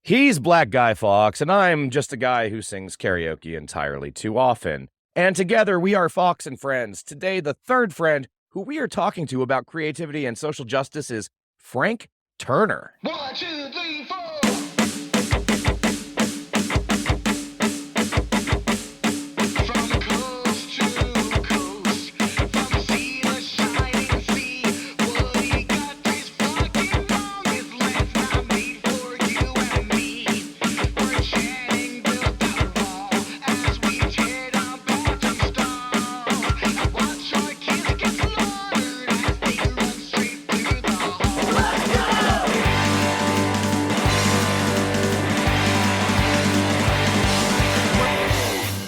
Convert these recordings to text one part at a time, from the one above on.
He's Black Guy Fawkes, and I'm just a guy who sings karaoke entirely too often. And together we are Fawkes and Friends. Today, the third friend who we are talking to about creativity and social justice is Frank Turner. 1, 2, 3, 4. From coast to coast, from sea to shining sea, what he got is fucking wrong. His land's not made for you and me. We're chatting built the wall as we tear down bottom stall. Watch our kids get slaughtered as they run straight through the hall. Let's go!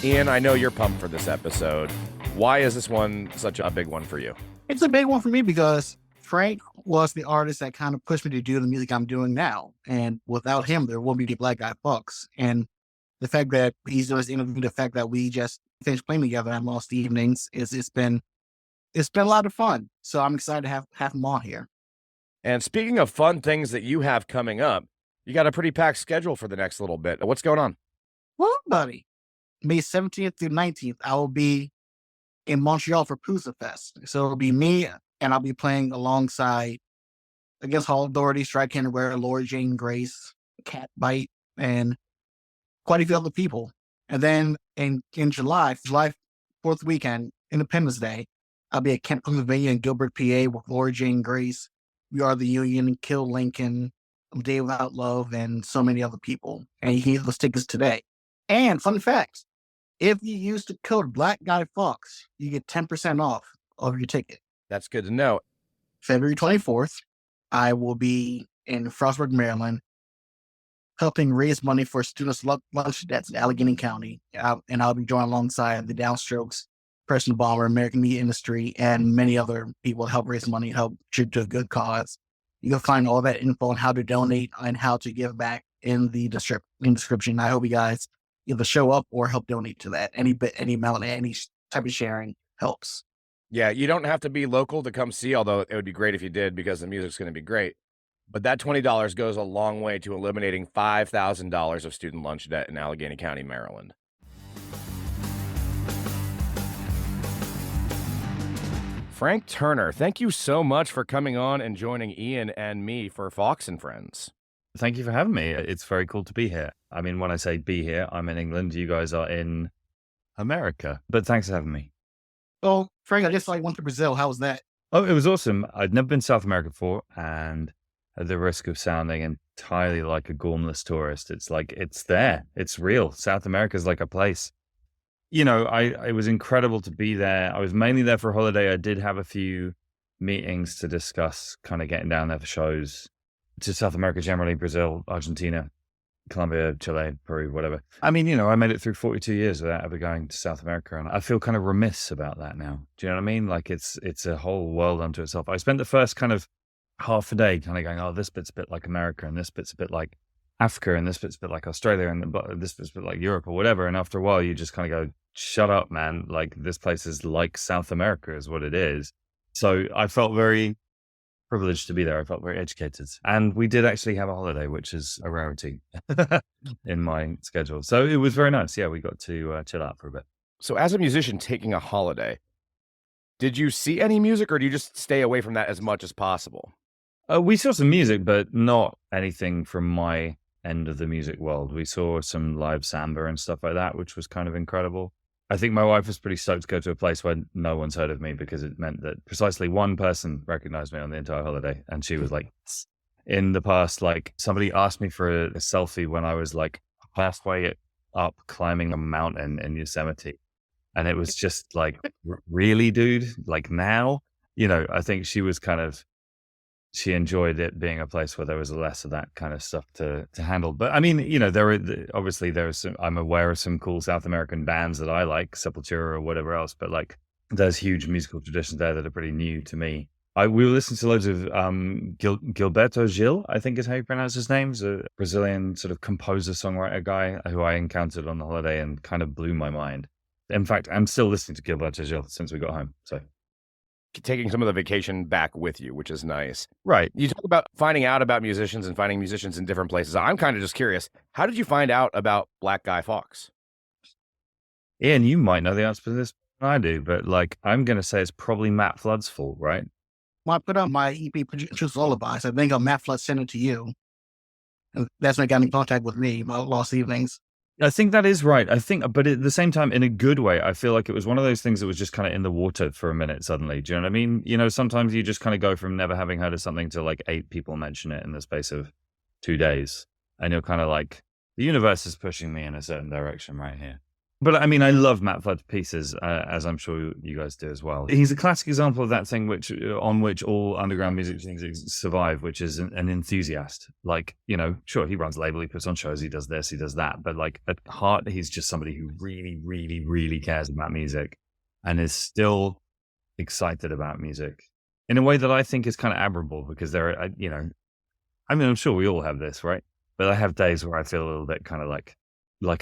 Ian, I know you're pumped for this episode. Why is this one such a big one for you? It's a big one for me because Frank was the artist that kind of pushed me to do the music I'm doing now. And without him, there wouldn't be Black Guy Fawkes. And the fact that he's doing this interview, the fact that we just finished playing together on Lost Evenings, it's been a lot of fun. So I'm excited to have him on here. And speaking of fun things that you have coming up, you got a pretty packed schedule for the next little bit. What's going on? Well, buddy, May 17th through 19th, I will be in Montreal for Pouzza Fest. So it'll be me, and I'll be playing alongside Against Hall Authority, Strike Canterbury, Laura Jane Grace, Cat Bite, and quite a few other people. And then in July 4th weekend, Independence Day, I'll be at Kent, Pennsylvania, and Gilbert, PA, with Laura Jane Grace, We Are the Union, Kill Lincoln, Day Without Love, and so many other people. And you can get those tickets today. And fun fact, if you use the code Black Guy Fawkes, you get 10% off of your ticket. That's good to know. February 24th, I will be in Frostburg, Maryland, helping raise money for students' lunch debts in Allegheny County. And I'll be joined alongside the Downstrokes, Person Bomber, American Media Industry, and many other people to help raise money and help contribute to a good cause. You can find all that info on how to donate and how to give back in the description. I hope you guys either show up or help donate to that. Any amount, any type of sharing helps. Yeah, you don't have to be local to come see, although it would be great if you did because the music's going to be great. But that $20 goes a long way to eliminating $5,000 of student lunch debt in Allegheny County, Maryland. Frank Turner, thank you so much for coming on and joining Ian and me for Fawkes and Friends. Thank you for having me. It's very cool to be here. I mean, when I say be here, I'm in England. You guys are in America. But thanks for having me. Oh, Frank, I just went to Brazil. How was that? Oh, it was awesome. I'd never been to South America before. And at the risk of sounding entirely like a gormless tourist, it's like, it's there. It's real. South America is like a place. You know, it was incredible to be there. I was mainly there for a holiday. I did have a few meetings to discuss kind of getting down there for shows to South America generally, Brazil, Argentina, Colombia, Chile, Peru, whatever. I mean, you know, I made it through 42 years without ever going to South America. And I feel kind of remiss about that now. Do you know what I mean? Like it's a whole world unto itself. I spent the first kind of half a day kind of going, oh, this bit's a bit like America and this bit's a bit like Africa and this bit's a bit like Australia and this bit's a bit like Europe or whatever. And after a while, you just kind of go, shut up, man. Like this place is like South America is what it is. So I felt very privileged to be there. I felt very educated. And we did actually have a holiday, which is a rarity in my schedule. So it was very nice. Yeah, we got to chill out for a bit. So as a musician taking a holiday, did you see any music or do you just stay away from that as much as possible? We saw some music, but not anything from my end of the music world. We saw some live samba and stuff like that, which was kind of incredible. I think my wife was pretty stoked to go to a place where no one's heard of me because it meant that precisely one person recognized me on the entire holiday. And she was like, in the past, like somebody asked me for a selfie when I was like halfway up climbing a mountain in Yosemite. And it was just like, really, dude? Like now? You know, I think she was she enjoyed it being a place where there was less of that kind of stuff to handle. But I mean, you know, I'm aware of some cool South American bands that I like, Sepultura or whatever else, but like there's huge musical traditions there that are pretty new to me. We were listening to loads of Gilberto Gil, I think is how you pronounce his name. He's a Brazilian sort of composer, songwriter guy who I encountered on the holiday and kind of blew my mind. In fact, I'm still listening to Gilberto Gil since we got home. So taking some of the vacation back with you, which is nice. Right. You talk about finding out about musicians and finding musicians in different places. I'm kind of just curious. How did you find out about Black Guy Fawkes? Ian, you might know the answer to this than I do, but like, I'm going to say it's probably Matt Flood's fault, right? When I put out my EP, Produce Lullabies, I think Matt Flood sent it to you. And that's when he got in contact with me about Lost Evenings. I think that is right. I think, but at the same time, in a good way, I feel like it was one of those things that was just kind of in the water for a minute suddenly. Do you know what I mean? You know, sometimes you just kind of go from never having heard of something to like 8 people mention it in the space of 2 days. And you're kind of like, the universe is pushing me in a certain direction right here. But I mean, I love Matt Flood's pieces, as I'm sure you guys do as well. He's a classic example of that thing on which all underground music things survive, which is an enthusiast. Like, you know, sure, he runs label, he puts on shows, he does this, he does that. But like at heart, he's just somebody who really, really, really cares about music and is still excited about music in a way that I think is kind of admirable because there are, you know, I mean, I'm sure we all have this, right? But I have days where I feel a little bit kind of like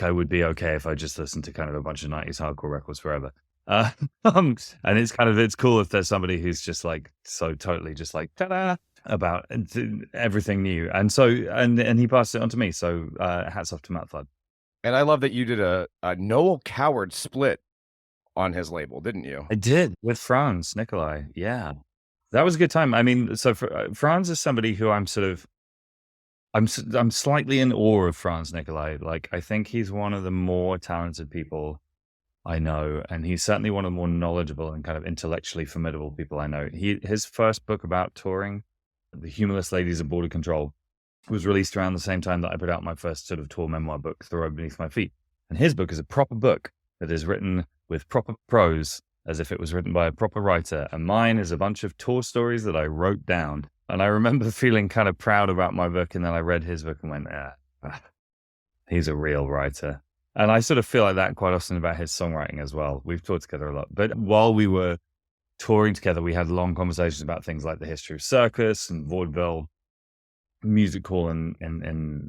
I would be okay if I just listened to kind of a bunch of 90s hardcore records forever. And it's cool if there's somebody who's just like, so totally just like, ta-da, about everything new. And so, and he passed it on to me. So hats off to Matt Flood. And I love that you did a Noel Coward split on his label, didn't you? I did with Franz Nicolai. Yeah. That was a good time. I mean, so Franz is somebody who I'm slightly in awe of Franz Nicolai. Like, I think he's one of the more talented people I know, and he's certainly one of the more knowledgeable and kind of intellectually formidable people I know. His first book about touring, The Humorless Ladies of Border Control, was released around the same time that I put out my first sort of tour memoir book, The Road Beneath My Feet. And his book is a proper book that is written with proper prose, as if it was written by a proper writer. And mine is a bunch of tour stories that I wrote down. And I remember feeling kind of proud about my book, and then I read his book and went, he's a real writer. And I sort of feel like that quite often about his songwriting as well. We've toured together a lot. But while we were touring together, we had long conversations about things like the history of circus and vaudeville, music hall in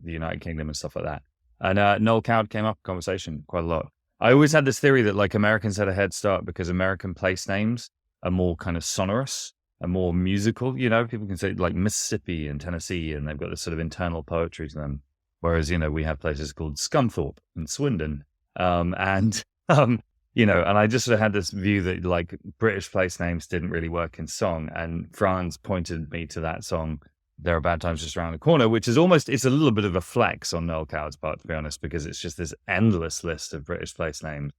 the United Kingdom and stuff like that. And Noel Coward came up in conversation quite a lot. I always had this theory that like Americans had a head start because American place names are more kind of sonorous and more musical. You know, people can say like Mississippi and Tennessee, and they've got this sort of internal poetry to them. Whereas, you know, we have places called Scunthorpe and Swindon. You know, and I just sort of had this view that like British place names didn't really work in song. And Franz pointed me to that song, There Are Bad Times Just Around the Corner, which is it's a little bit of a flex on Noel Coward's part, to be honest, because it's just this endless list of British place names.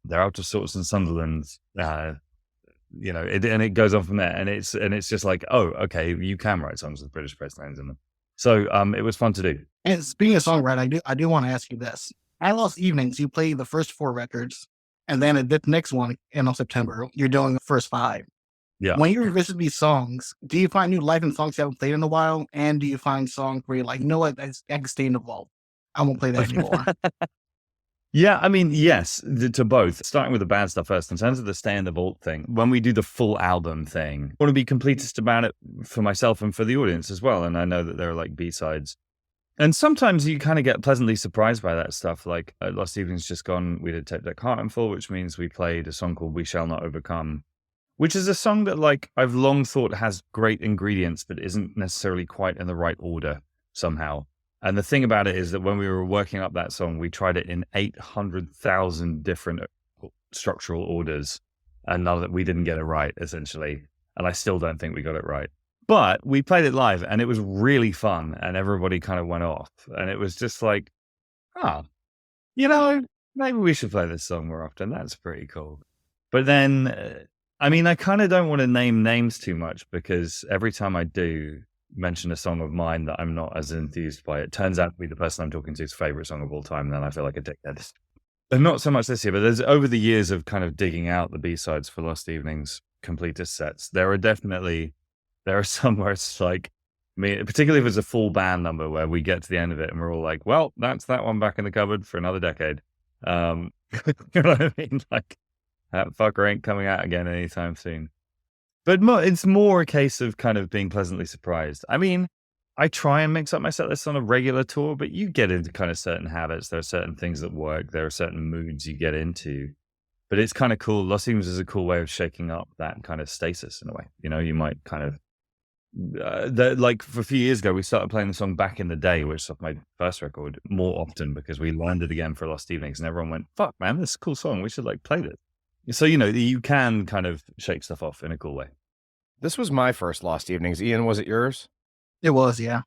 They're out of sorts and Sunderland, you know, and it goes on from there. And it's just like, oh, okay, you can write songs with British place names in them. So it was fun to do. And speaking of songwriting, I do want to ask you this. At Lost Evenings, you played the first 4 records, and then at the next one in September, you're doing the first 5. Yeah. When you revisit these songs, do you find new life in songs you haven't played in a while? And do you find songs where you're like, you know what, I can stay in the vault. I won't play that anymore. Yeah, I mean, yes, to both. Starting with the bad stuff first, in terms of the stay in the vault thing, when we do the full album thing, I want to be completist about it for myself and for the audience as well. And I know that there are like B-sides. And sometimes you kind of get pleasantly surprised by that stuff. Like Lost Evening's just gone, we did Tape Deck Heart and Full, which means we played a song called We Shall Not Overcome, which is a song that like I've long thought has great ingredients, but isn't necessarily quite in the right order somehow. And the thing about it is that when we were working up that song, we tried it in 800,000 different structural orders, and none of that we didn't get it right, essentially. And I still don't think we got it right. But we played it live, and it was really fun, and everybody kind of went off. And it was just like, you know, maybe we should play this song more often. That's pretty cool. But then, I mean, I kind of don't want to name names too much, because every time I do mention a song of mine that I'm not as enthused by, it turns out to be the person I'm talking to's favorite song of all time, and then I feel like a dickhead. But not so much this year, but there's over the years of kind of digging out the B-sides for Lost Evenings completist sets, there are some where it's like, particularly if it's a full band number where we get to the end of it and we're all like, well, that's that one back in the cupboard for another decade. You know what I mean? Like, that fucker ain't coming out again anytime soon. But it's more a case of kind of being pleasantly surprised. I mean, I try and mix up my set list on a regular tour, but you get into kind of certain habits. There are certain things that work. There are certain moods you get into. But it's kind of cool. Los Evenings is a cool way of shaking up that kind of stasis in a way. You know, you might kind of like for a few years ago, we started playing the song Back in the Day, which is off my first record, more often because we landed again for Lost Evenings, and everyone went, "Fuck, man, this is a cool song. We should like play this." So you know, you can kind of shake stuff off in a cool way. This was my first Lost Evenings. Ian, was it yours? It was, yeah.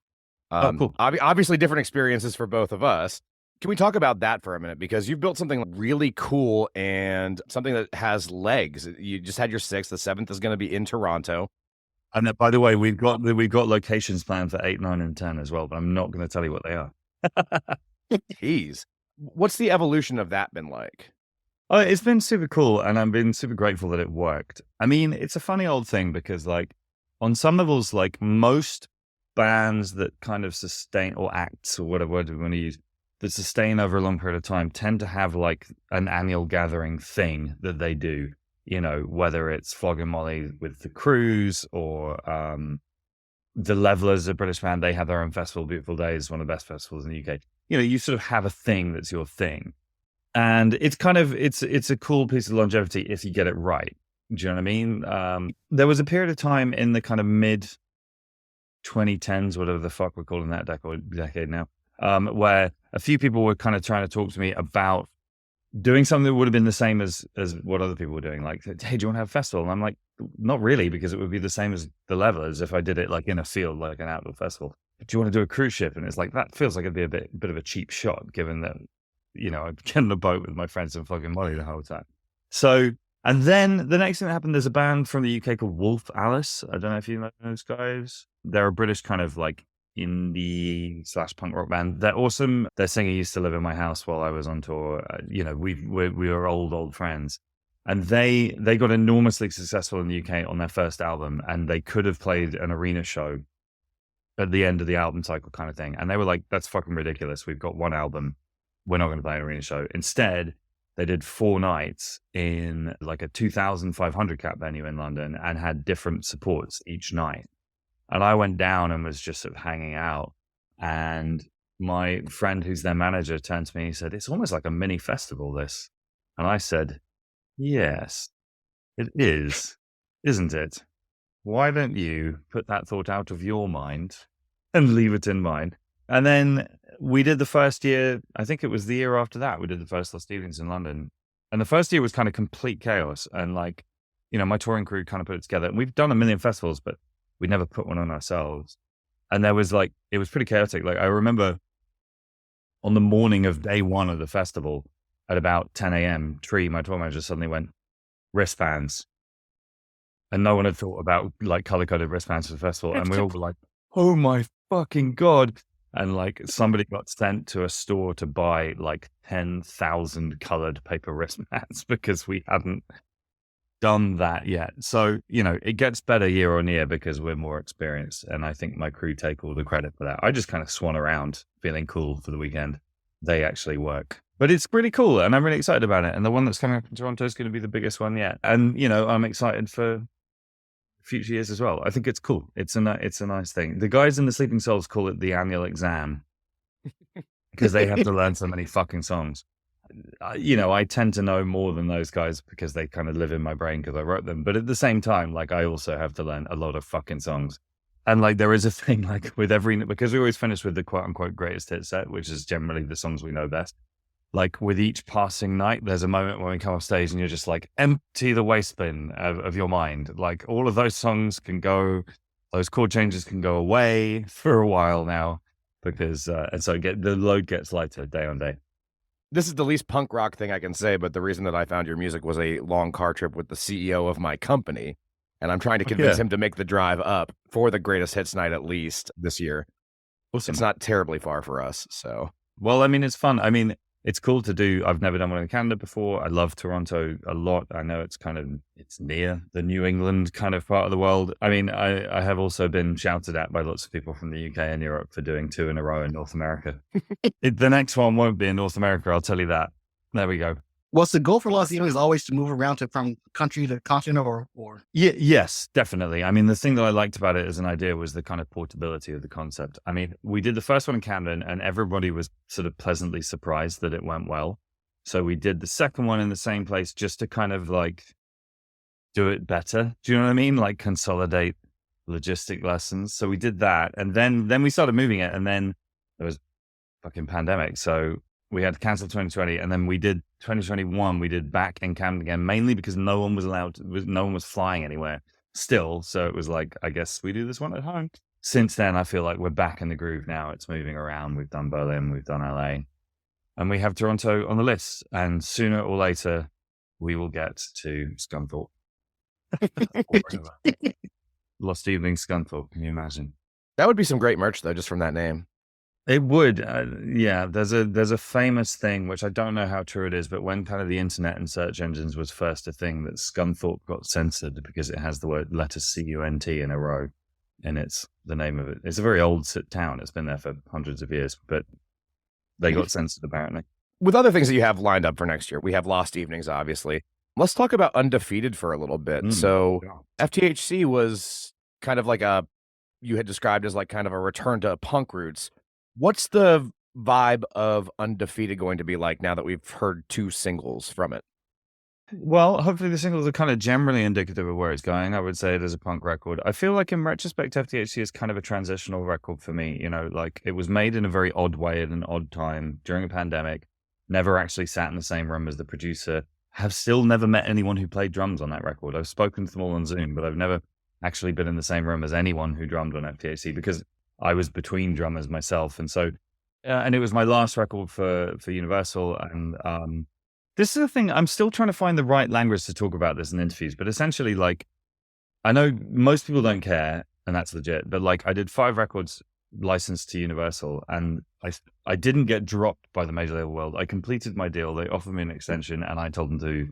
Cool. Obviously, different experiences for both of us. Can we talk about that for a minute? Because you've built something really cool and something that has legs. You just had your 6th. The 7th is going to be in Toronto. And by the way, we've got locations planned for 8, 9, and 10 as well, but I'm not going to tell you what they are. Jeez. What's the evolution of that been like? Oh, it's been super cool, and I've been super grateful that it worked. I mean, it's a funny old thing because, like, on some levels, like most bands that kind of sustain, or acts, or whatever word we want to use, that sustain over a long period of time tend to have like an annual gathering thing that they do. You know, whether it's Flog and Molly with the Cruise or the Levelers, a British band, they have their own festival, Beautiful Days, one of the best festivals in the UK. You know, you sort of have a thing that's your thing. And it's kind of, it's a cool piece of longevity if you get it right. Do you know what I mean? There was a period of time in the kind of mid 2010s, whatever the fuck we're calling that decade now, where a few people were kind of trying to talk to me about doing something that would have been the same as what other people were doing. Like, hey, do you want to have a festival? And I'm like, not really, because it would be the same as the Levelers if I did it like in a field, like an outdoor festival. But do you want to do a cruise ship? And it's like, that feels like it'd be a bit of a cheap shot, given that, you know, I'd get on a boat with my friends and fucking Molly the whole time. So, and then the next thing that happened, there's a band from the UK called Wolf Alice. I don't know if you know those guys. They're a British kind of like indie/punk rock band. They're awesome. Their singer used to live in my house while I was on tour. You know, we were old friends, and they got enormously successful in the UK on their first album, and they could have played an arena show at the end of the album cycle kind of thing. And they were like, "That's fucking ridiculous. We've got one album. We're not going to play an arena show." Instead, they did 4 nights in like a 2,500 cap venue in London and had different supports each night. And I went down and was just sort of hanging out. And my friend, who's their manager, turned to me and said, "It's almost like a mini festival, this." And I said, "Yes, it is, isn't it? Why don't you put that thought out of your mind and leave it in mine?" And then we did the first year, I think it was the year after that, we did the first Lost Evenings in London. And the first year was kind of complete chaos. And like, you know, my touring crew kind of put it together. And we've done a million festivals, but we never put one on ourselves. And there was like, it was pretty chaotic. Like I remember on the morning of day 1 of the festival at about 10 a.m., Tree, my tour manager, suddenly went, "Wristbands." And no one had thought about like color-coded wristbands for the festival. And we all were like, "Oh my fucking God." And like somebody got sent to a store to buy like 10,000 colored paper wristbands because we hadn't done that yet. So, you know, it gets better year on year because we're more experienced. And I think my crew take all the credit for that. I just kind of swan around feeling cool for the weekend. They actually work. But it's pretty cool and I'm really excited about it. And the one that's coming up in Toronto is going to be the biggest one yet. And, you know, I'm excited for future years as well. I think it's cool. It's a nice thing. The guys in the Sleeping Souls call it the annual exam because they have to learn so many fucking songs. You know, I tend to know more than those guys because they kind of live in my brain because I wrote them. But at the same time, like I also have to learn a lot of fucking songs. And like there is a thing like with every, because we always finish with the quote unquote greatest hit set, which is generally the songs we know best. Like with each passing night, there's a moment when we come off stage and you're just like, empty the waste bin of your mind. Like all of those songs can go, those chord changes can go away for a while now because, and so the load gets lighter day on day. This is the least punk rock thing I can say, but the reason that I found your music was a long car trip with the CEO of my company. And I'm trying to convince him to make the drive up for the greatest hits night at least this year. Awesome. It's not terribly far for us. So, well, I mean, it's fun. I mean, it's cool to do. I've never done one in Canada before. I love Toronto a lot. I know it's near the New England kind of part of the world. I mean, I have also been shouted at by lots of people from the UK and Europe for doing 2 in a row in North America. The next one won't be in North America, I'll tell you that. There we go. What's the goal for Lost Evenings is always to move around from country to continent or? Yeah, yes, definitely. I mean, the thing that I liked about it as an idea was the kind of portability of the concept. I mean, we did the first one in Camden and everybody was sort of pleasantly surprised that it went well. So we did the second one in the same place just to kind of like do it better. Do you know what I mean? Like consolidate logistic lessons. So we did that. And then we started moving it. And then there was fucking pandemic. So we had to cancel 2020. And then we did 2021. We did back in Camden again, mainly because no one was flying anywhere still. So it was like, I guess we do this one at home. Since then, I feel like we're back in the groove now. It's moving around. We've done Berlin, we've done LA, and we have Toronto on the list. And sooner or later, we will get to Scunthorpe. Lost Evening Scunthorpe. Can you imagine? That would be some great merch, though, just from that name. It would. Yeah, there's a famous thing, which I don't know how true it is, but when kind of the internet and search engines was first a thing, that Scunthorpe got censored because it has the word letters C-U-N-T in a row. And it's the name of it. It's a very old town. It's been there for hundreds of years, but they got censored apparently. With other things that you have lined up for next year, we have Lost Evenings, obviously. Let's talk about Undefeated for a little bit. So FTHC was kind of like you had described as like kind of a return to punk roots. What's the vibe of Undefeated going to be like now that we've heard 2 singles from it? Well, hopefully the singles are kind of generally indicative of where it's going. I would say it is a punk record. I feel like in retrospect, FTHC is kind of a transitional record for me. You know, like it was made in a very odd way at an odd time during a pandemic, never actually sat in the same room as the producer, have still never met anyone who played drums on that record. I've spoken to them all on Zoom, but I've never actually been in the same room as anyone who drummed on FTHC because I was between drummers myself. And so, and it was my last record for Universal. And, this is the thing, I'm still trying to find the right language to talk about this in interviews, but essentially, like, I know most people don't care, and that's legit, but like, I did 5 records licensed to Universal, and I didn't get dropped by the major label world. I completed my deal. They offered me an extension, and I told them to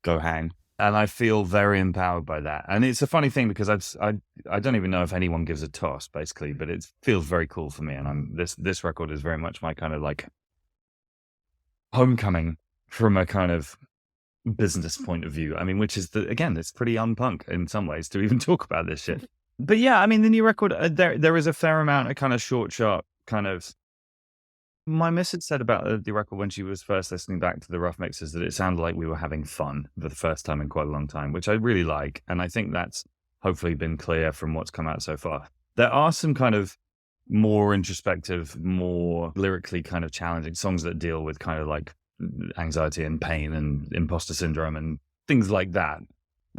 go hang. And I feel very empowered by that. And it's a funny thing because I don't even know if anyone gives a toss, basically, but it feels very cool for me. And this record is very much my kind of like homecoming from a kind of business point of view. I mean, which is again, it's pretty unpunk in some ways to even talk about this shit. But yeah, I mean, the new record, there is a fair amount of kind of short, sharp kind of. My miss had said about the record when she was first listening back to the rough mixes that it sounded like we were having fun for the first time in quite a long time, which I really like. And I think that's hopefully been clear from what's come out so far. There are some kind of more introspective, more lyrically kind of challenging songs that deal with kind of like anxiety and pain and imposter syndrome and things like that.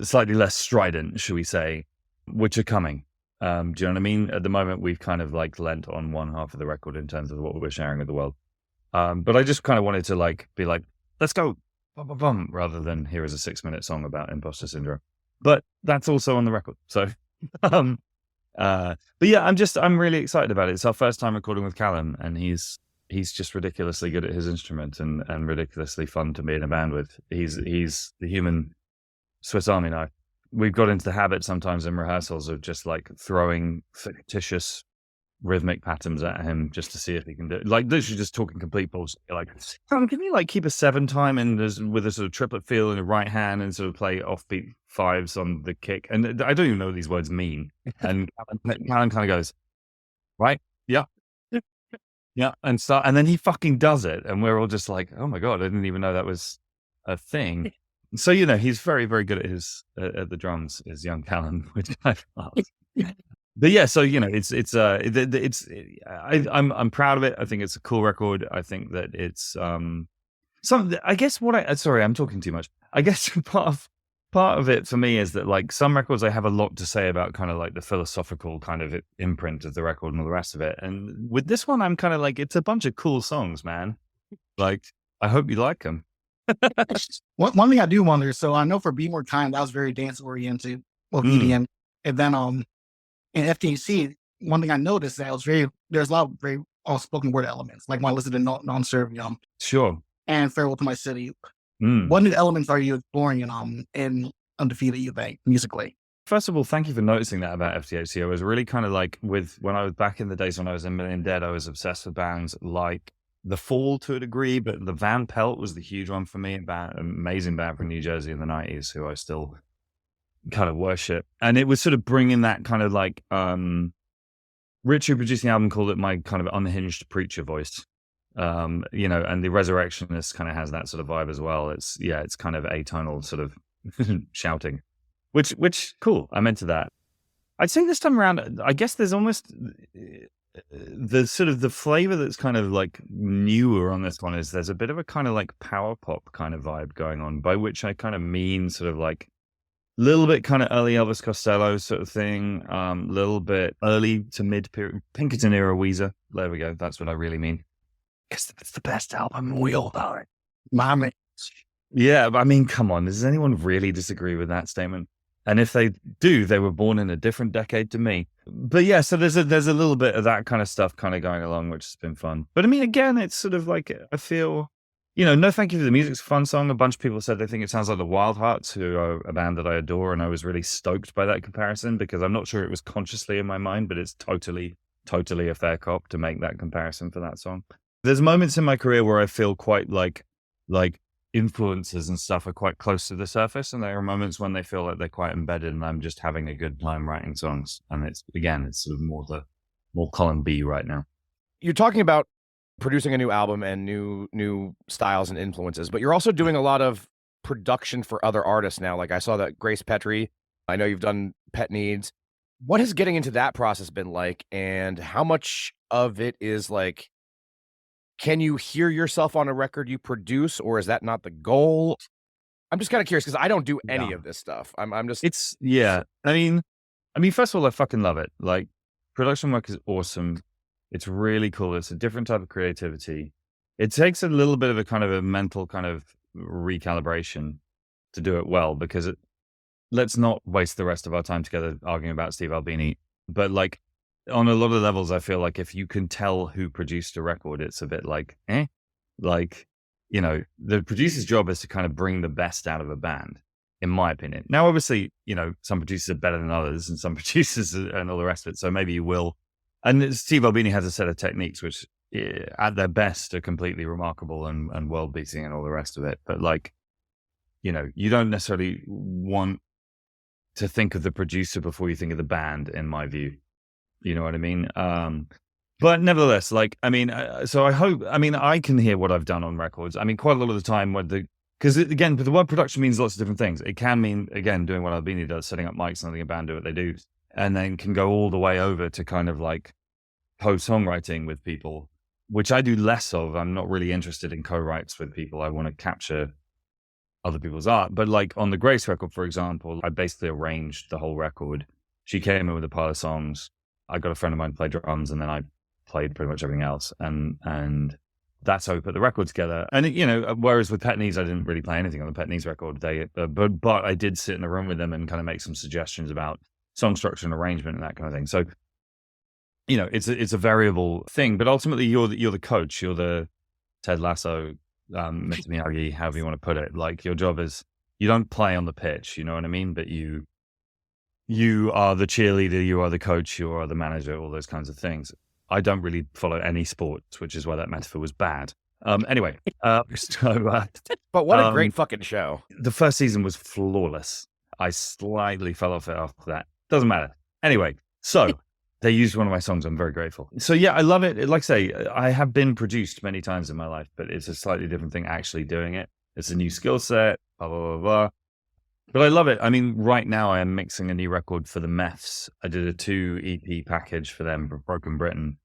Slightly less strident, shall we say, which are coming. Do you know what I mean? At the moment, we've kind of like lent on one half of the record in terms of what we're sharing with the world. But I just kind of wanted to like be like, let's go, bum, bum, bum, rather than here is a 6-minute song about imposter syndrome. But that's also on the record. So, but yeah, I'm really excited about it. It's our first time recording with Callum, and he's just ridiculously good at his instrument and ridiculously fun to be in a band with. He's the human Swiss Army knife. We've got into the habit sometimes in rehearsals of just like throwing fictitious rhythmic patterns at him just to see if he can do it. Like literally just talking complete bullshit. Like, can you like keep a 7 time and with a sort of triplet feel in the right hand and sort of play offbeat 5s on the kick? And I don't even know what these words mean. And Callum kind of goes, right? Yeah. Yeah. And then he fucking does it. And we're all just like, oh my God, I didn't even know that was a thing. So, you know, he's very, very good at the drums, is young Callum, which I love. But yeah, so, you know, I'm proud of it. I think it's a cool record. I think that it's, I guess sorry, I'm talking too much. I guess part of it for me is that like some records I have a lot to say about kind of like the philosophical kind of imprint of the record and all the rest of it. And with this one, I'm kind of like, it's a bunch of cool songs, man. Like, I hope you like them. One thing I do wonder, so I know for Be More Kind, that was very dance oriented, well, EDM. And then in FTC, one thing I noticed that there's a lot of very all-spoken word elements, like when I listen to Non-Servium. Sure. And Farewell to My City. What new elements are you exploring in Undefeated, you think, musically? First of all, thank you for noticing that about FTHC. I was really kind of like when I was back in the days when I was in Million Dead, I was obsessed with bands like The Fall to a degree, but the Van Pelt was the huge one for me. Amazing band from New Jersey in the 90s who I still kind of worship. And it was sort of bringing that kind of like, Rich, who produced the album, called it my kind of unhinged preacher voice. You know, and the Resurrectionist kind of has that sort of vibe as well. It's kind of atonal sort of shouting, which cool. I'm into that. I'd say this time around, I guess there's almost the sort of the flavor that's kind of like newer on this one is there's a bit of a kind of like power pop kind of vibe going on, by which I kind of mean sort of like a little bit kind of early Elvis Costello sort of thing, little bit early to mid period Pinkerton era Weezer. There we go. That's what I really mean. Because it's the best album, and we all know it. My man. Yeah, but I mean, come on. Does anyone really disagree with that statement? And if they do, they were born in a different decade to me. But yeah, so there's a little bit of that kind of stuff kind of going along, which has been fun. But I mean, again, it's sort of like, I feel, you know, No Thank You for the Music's a fun song. A bunch of people said they think it sounds like the Wild Hearts, who are a band that I adore. And I was really stoked by that comparison because I'm not sure it was consciously in my mind, but it's totally a fair cop to make that comparison for that song. There's moments in my career where I feel quite like influences and stuff are quite close to the surface, and there are moments when they feel like they're quite embedded and I'm just having a good time writing songs. And it's sort of more column B right now. You're talking about producing a new album and new styles and influences, but you're also doing a lot of production for other artists now. Like I saw that Grace Petrie, I know you've done Pet Needs. What has getting into that process been like, and how much of it is like, can you hear yourself on a record you produce, or is that not the goal? I'm just kind of curious because I don't do any of this stuff. I'm just. It's yeah. I mean, first of all, I fucking love it. Like, production work is awesome. It's really cool. It's a different type of creativity. It takes a little bit of a kind of a mental kind of recalibration to do it well, because let's not waste the rest of our time together arguing about Steve Albini. But like, on a lot of levels, I feel like if you can tell who produced a record, it's a bit like, like, you know, the producer's job is to kind of bring the best out of a band, in my opinion. Now, obviously, you know, some producers are better than others and some producers and all the rest of it. So maybe you will. And Steve Albini has a set of techniques, which at their best are completely remarkable and world beating and all the rest of it. But like, you know, you don't necessarily want to think of the producer before you think of the band, in my view. You know what I mean? But nevertheless, like, I mean, so I can hear what I've done on records. I mean, quite a lot of the time because again, the word production means lots of different things. It can mean, again, doing what Albini does, setting up mics and letting a band do what they do, and then can go all the way over to kind of like co-songwriting with people, which I do less of. I'm not really interested in co-writes with people. I want to capture other people's art. But like on the Grace record, for example, I basically arranged the whole record. She came in with a pile of songs. I got a friend of mine to play drums, and then I played pretty much everything else. And that's how we put the record together. And, you know, whereas with Pet Needs, I didn't really play anything on the Pet Needs record. But I did sit in a room with them and kind of make some suggestions about song structure and arrangement and that kind of thing. So, you know, it's a variable thing, but ultimately you're the coach. You're the Ted Lasso, Mr. Miyagi, however you want to put it. Like, your job is, you don't play on the pitch, you know what I mean? But you are the cheerleader, you are the coach, you are the manager, all those kinds of things. I don't really follow any sports, which is why that metaphor was bad. Anyway, but what a great fucking show. The first season was flawless. I slightly fell off it after that. Doesn't matter. Anyway, so they used one of my songs. I'm very grateful. So yeah, I love it. Like I say, I have been produced many times in my life, but it's a slightly different thing actually doing it. It's a new skill set, blah, blah, blah, blah. But I love it. I mean, right now I am mixing a new record for the Meths. I did a 2 EP package for them, for Broken Britain,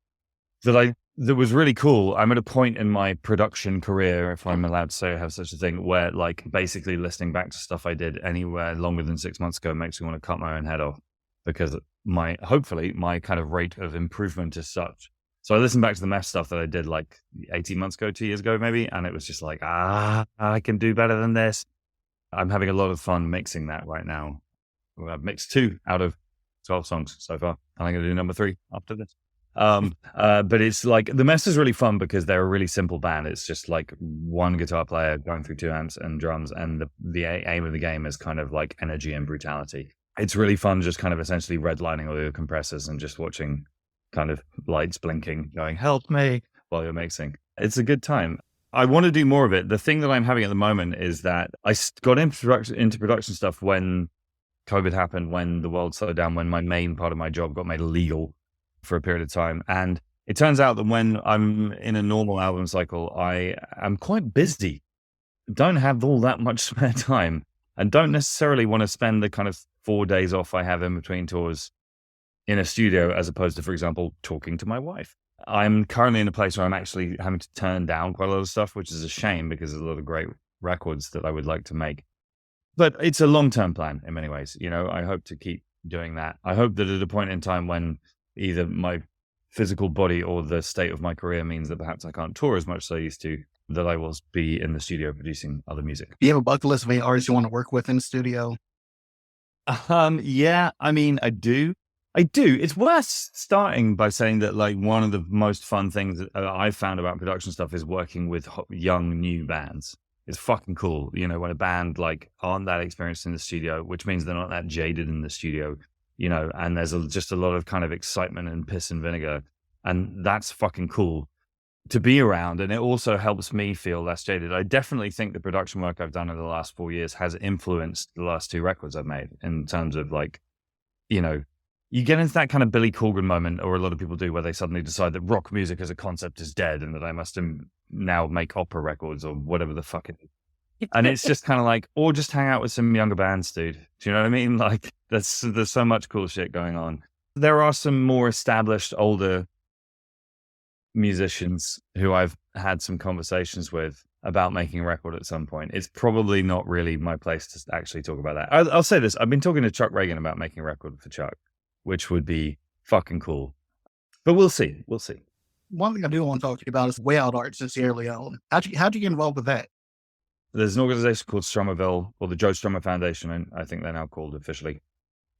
that was really cool. I'm at a point in my production career, if I'm allowed to say I have such a thing, where like basically listening back to stuff I did anywhere longer than 6 months ago makes me want to cut my own head off, because hopefully my kind of rate of improvement is such. So I listened back to the Meths stuff that I did like 18 months ago, 2 years ago maybe, and it was just like, I can do better than this. I'm having a lot of fun mixing that right now. I've mixed 2 out of 12 songs so far, and I'm going to do number 3 after this. But it's like, the Meths is really fun because they're a really simple band. It's just like one guitar player going through 2 amps and drums, and the aim of the game is kind of like energy and brutality. It's really fun just kind of essentially redlining all your compressors and just watching kind of lights blinking, going, help me, while you're mixing. It's a good time. I want to do more of it. The thing that I'm having at the moment is that I got into production stuff when COVID happened, when the world slowed down, when my main part of my job got made illegal for a period of time. And it turns out that when I'm in a normal album cycle, I am quite busy, don't have all that much spare time, and don't necessarily want to spend the kind of 4 days off I have in between tours in a studio, as opposed to, for example, talking to my wife. I'm currently in a place where I'm actually having to turn down quite a lot of stuff, which is a shame because there's a lot of great records that I would like to make. But it's a long-term plan in many ways. You know, I hope to keep doing that. I hope that at a point in time when either my physical body or the state of my career means that perhaps I can't tour as much as I used to, that I will be in the studio producing other music. Do you have a bucket list of any artists you want to work with in the studio? Yeah, I mean, I do. It's worth starting by saying that, like, one of the most fun things that I've found about production stuff is working with young, new bands. It's fucking cool, you know, when a band like aren't that experienced in the studio, which means they're not that jaded in the studio, you know, and there's just a lot of kind of excitement and piss and vinegar, and that's fucking cool to be around. And it also helps me feel less jaded. I definitely think the production work I've done in the last 4 years has influenced the last 2 records I've made in terms of, like, you know, you get into that kind of Billy Corgan moment, or a lot of people do, where they suddenly decide that rock music as a concept is dead and that I must now make opera records or whatever the fuck it is. And it's just kind of like, or just hang out with some younger bands, dude. Do you know what I mean? Like, there's so much cool shit going on. There are some more established, older musicians who I've had some conversations with about making a record at some point. It's probably not really my place to actually talk about that. I'll say this. I've been talking to Chuck Reagan about making a record for Chuck, which would be fucking cool. But we'll see. We'll see. One thing I do want to talk to you about is Way Out Arts in Sierra Leone. How'd you get involved with that? There's an organization called Stromerville, or the Joe Strummer Foundation, and I think they're now called officially,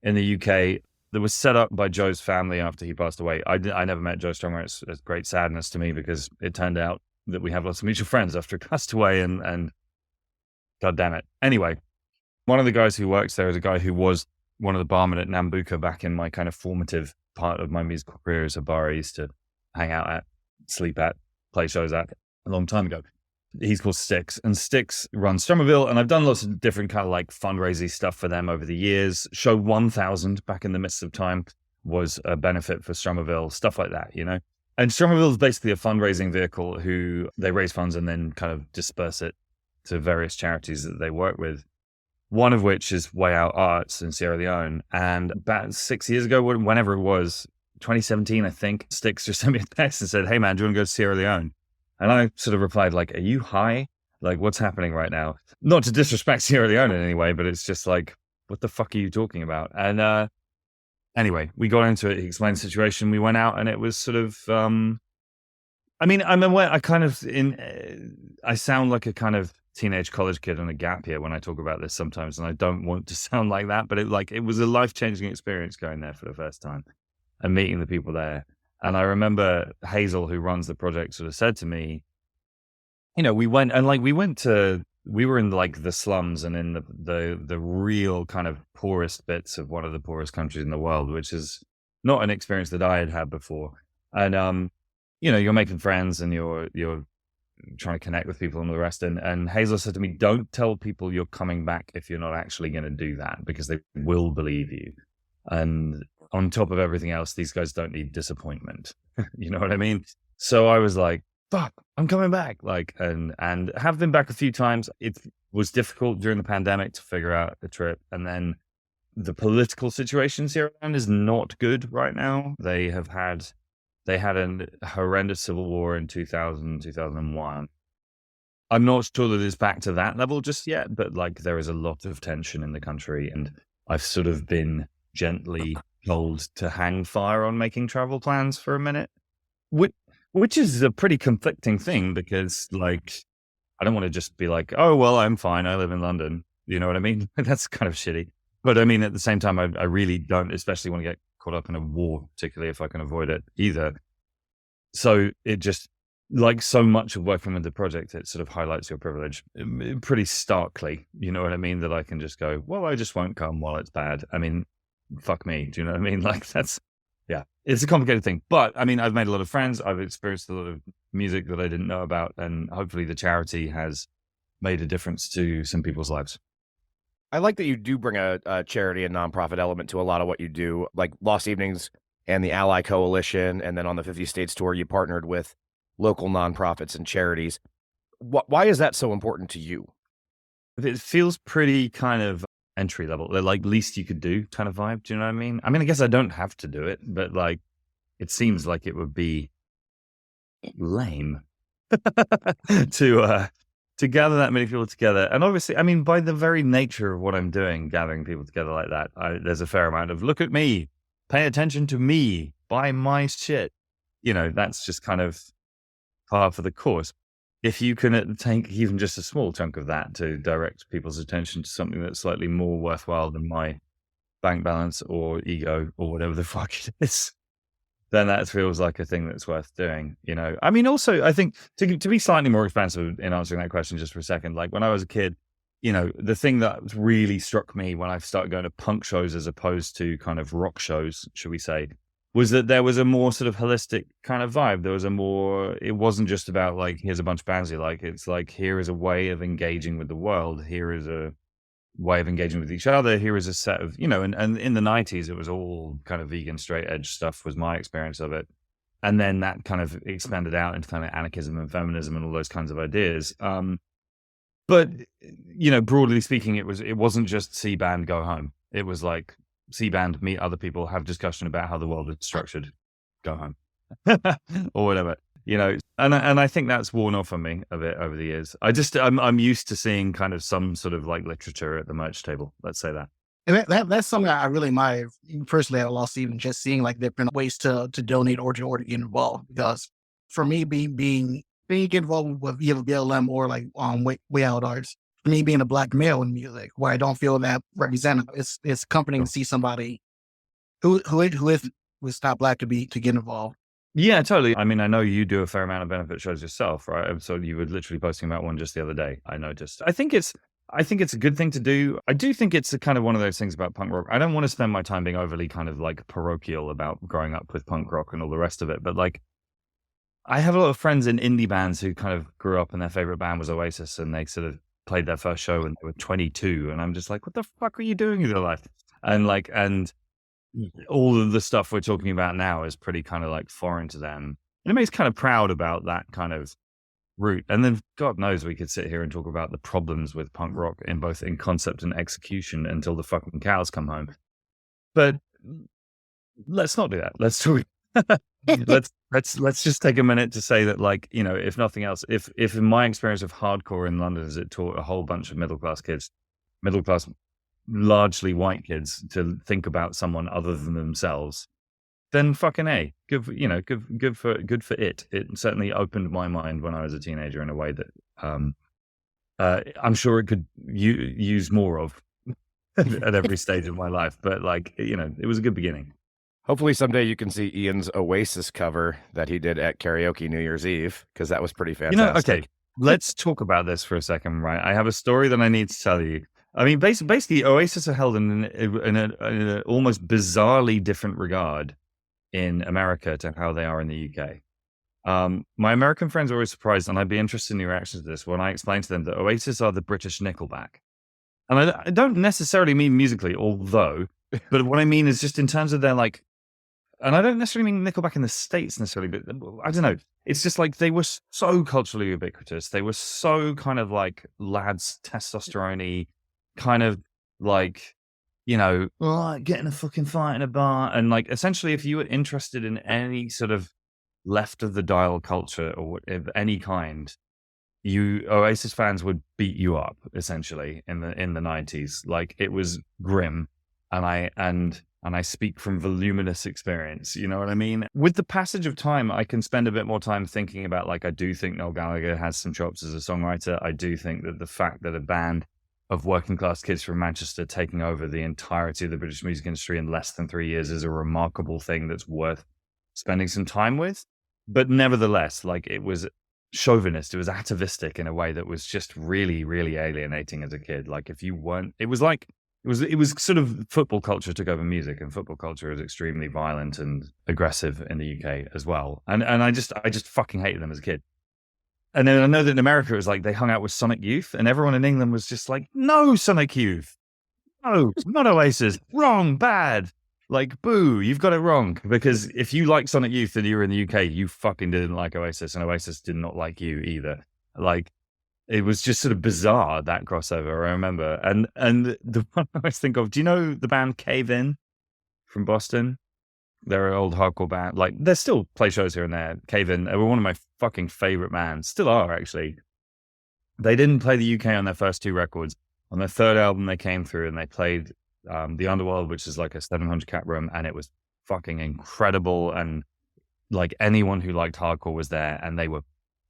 in the UK, that was set up by Joe's family after he passed away. I never met Joe Strummer. It's great sadness to me because it turned out that we have lots of mutual friends after he passed away, and God damn it. Anyway, one of the guys who works there is a guy who was one of the barmen at Nambuka back in my kind of formative part of my musical career as a bar I used to hang out at, sleep at, play shows at a long time ago. He's called Styx, and Styx runs Stromerville, and I've done lots of different kind of like fundraising stuff for them over the years. Show 1000 back in the midst of time was a benefit for Stromerville, stuff like that, you know? And Stromerville is basically a fundraising vehicle who they raise funds and then kind of disperse it to various charities that they work with. One of which is Way Out Arts in Sierra Leone. And about 6 years ago, whenever it was, 2017, I think, Styx just sent me a text and said, "Hey man, do you want to go to Sierra Leone?" And I sort of replied, like, "Are you high? Like, what's happening right now?" Not to disrespect Sierra Leone in any way, but it's just like, what the fuck are you talking about? And anyway, we got into it. He explained the situation. We went out, and it was sort of, I mean, I'm aware, I sound like a kind of teenage college kid on a gap year when I talk about this sometimes, and I don't want to sound like that, but it was a life-changing experience going there for the first time and meeting the people there. And I remember Hazel, who runs the project, sort of said to me, you know, we were in like the slums and in the real kind of poorest bits of one of the poorest countries in the world, which is not an experience that I had had before. And, you know, you're making friends and you're trying to connect with people and all the rest. And Hazel said to me, "Don't tell people you're coming back if you're not actually going to do that, because they will believe you. And on top of everything else, these guys don't need disappointment." You know what I mean? So I was like, fuck, I'm coming back. Like, and have been back a few times. It was difficult during the pandemic to figure out a trip. And then the political situation in Sierra Leone is not good right now. They had a horrendous civil war in 2000, 2001. I'm not sure that it's back to that level just yet, but like there is a lot of tension in the country, and I've sort of been gently told to hang fire on making travel plans for a minute, which is a pretty conflicting thing, because like, I don't want to just be like, "Oh, well, I'm fine. I live in London." You know what I mean? That's kind of shitty. But I mean, at the same time, I really don't especially want to get caught up in a war, particularly if I can avoid it either. So it just, like so much of working with the project, it sort of highlights your privilege pretty starkly. You know what I mean? That I can just go, "Well, I just won't come while it's bad." I mean, fuck me. Do you know what I mean? Like yeah, it's a complicated thing. But I mean, I've made a lot of friends. I've experienced a lot of music that I didn't know about. And hopefully the charity has made a difference to some people's lives. I like that you do bring a charity and nonprofit element to a lot of what you do. Like Lost Evenings and the Ally Coalition. And then on the 50 States tour, you partnered with local nonprofits and charities. Why is that so important to you? It feels pretty kind of entry level. They're like least you could do kind of vibe. Do you know what I mean? I mean, I guess I don't have to do it, but like, it seems like it would be lame to gather that many people together. And obviously, I mean, by the very nature of what I'm doing, gathering people together like that, there's a fair amount of look at me, pay attention to me, buy my shit. You know, that's just kind of par for the course. If you can take even just a small chunk of that to direct people's attention to something that's slightly more worthwhile than my bank balance or ego or whatever the fuck it is, then that feels like a thing that's worth doing, you know? I mean, also, I think to be slightly more expansive in answering that question just for a second, like when I was a kid, you know, the thing that really struck me when I started going to punk shows as opposed to kind of rock shows, should we say, was that there was a more sort of holistic kind of vibe. There was it wasn't just about like, here's a bunch of bands you like. It's like, here is a way of engaging with the world. Here is a way of engaging with each other. Here is a set of, you know, and in the 90s, it was all kind of vegan, straight edge stuff was my experience of it. And then that kind of expanded out into kind of anarchism and feminism and all those kinds of ideas. But, you know, broadly speaking, it wasn't just C band, go home. It was like, C band, meet other people, have discussion about how the world is structured, go home, or whatever, you know. And I think that's worn off on me a bit over the years. I'm used to seeing kind of some sort of like literature at the merch table. Let's say that. And that's something I really admire personally at Lost, even just seeing like different ways to donate or to get involved. Because for me, being involved with either BLM or like Way Out Arts, for me being a black male in music, where I don't feel that represented, it's comforting to see somebody who is not black to get involved. Yeah, totally. I mean, I know you do a fair amount of benefit shows yourself, right? So you were literally posting about one just the other day. I noticed. I think it's a good thing to do. I do think it's a kind of one of those things about punk rock. I don't want to spend my time being overly kind of like parochial about growing up with punk rock and all the rest of it. But like, I have a lot of friends in indie bands who kind of grew up and their favorite band was Oasis, and they sort of played their first show when they were 22. And I'm just like, what the fuck are you doing with your life? And like, and all of the stuff we're talking about now is pretty kind of like foreign to them. And it makes kind of proud about that kind of route. And then God knows we could sit here and talk about the problems with punk rock in both in concept and execution until the fucking cows come home. But let's not do that. Let's talk. let's just take a minute to say that, like, you know, if nothing else, if in my experience of hardcore in London is it taught a whole bunch of middle class largely white kids to think about someone other than themselves, then fucking A, good for it. It certainly opened my mind when I was a teenager in a way that I'm sure it could use more of at every stage of my life. But like, you know, it was a good beginning. Hopefully someday you can see Ian's Oasis cover that he did at karaoke New Year's Eve, because that was pretty fantastic. You know, okay, let's talk about this for a second, right? I have a story that I need to tell you. I mean, basically Oasis are held in an almost bizarrely different regard in America to how they are in the UK. My American friends are always surprised, and I'd be interested in your reactions to this when I explain to them that Oasis are the British Nickelback. And I don't necessarily mean musically, although, but what I mean is just in terms of their like, and I don't necessarily mean Nickelback in the States necessarily, but I don't know. It's just like they were so culturally ubiquitous. They were so kind of like lads, testosterone-y, kind of like, you know, getting a fucking fight in a bar. And like, essentially, if you were interested in any sort of left of the dial culture or of any kind, Oasis fans would beat you up essentially in the 90s. Like, it was grim. And I speak from voluminous experience, you know what I mean? With the passage of time, I can spend a bit more time thinking about, like, I do think Noel Gallagher has some chops as a songwriter. I do think that the fact that a band of working class kids from Manchester taking over the entirety of the British music industry in less than 3 years is a remarkable thing that's worth spending some time with. But nevertheless, like, it was chauvinist, it was atavistic in a way that was just really, really alienating as a kid. Like, if you weren't, it was sort of football culture took over music, and football culture is extremely violent and aggressive in the UK as well. And I just fucking hated them as a kid. And then I know that in America it was like they hung out with Sonic Youth, and everyone in England was just like, no, Sonic Youth, no, not Oasis, wrong, bad. Like, boo, you've got it wrong. Because if you like Sonic Youth and you were in the UK, you fucking didn't like Oasis, and Oasis did not like you either. Like, it was just sort of bizarre, that crossover, I remember. And the one I always think of, do you know the band Cave In from Boston? They're an old hardcore band. Like, they still play shows here and there. Cave In, they were one of my fucking favorite bands. Still are, actually. They didn't play the UK on their first 2 records. On their 3rd album, they came through and they played The Underworld, which is like a 700 cap room, and it was fucking incredible. And like, anyone who liked hardcore was there, and they were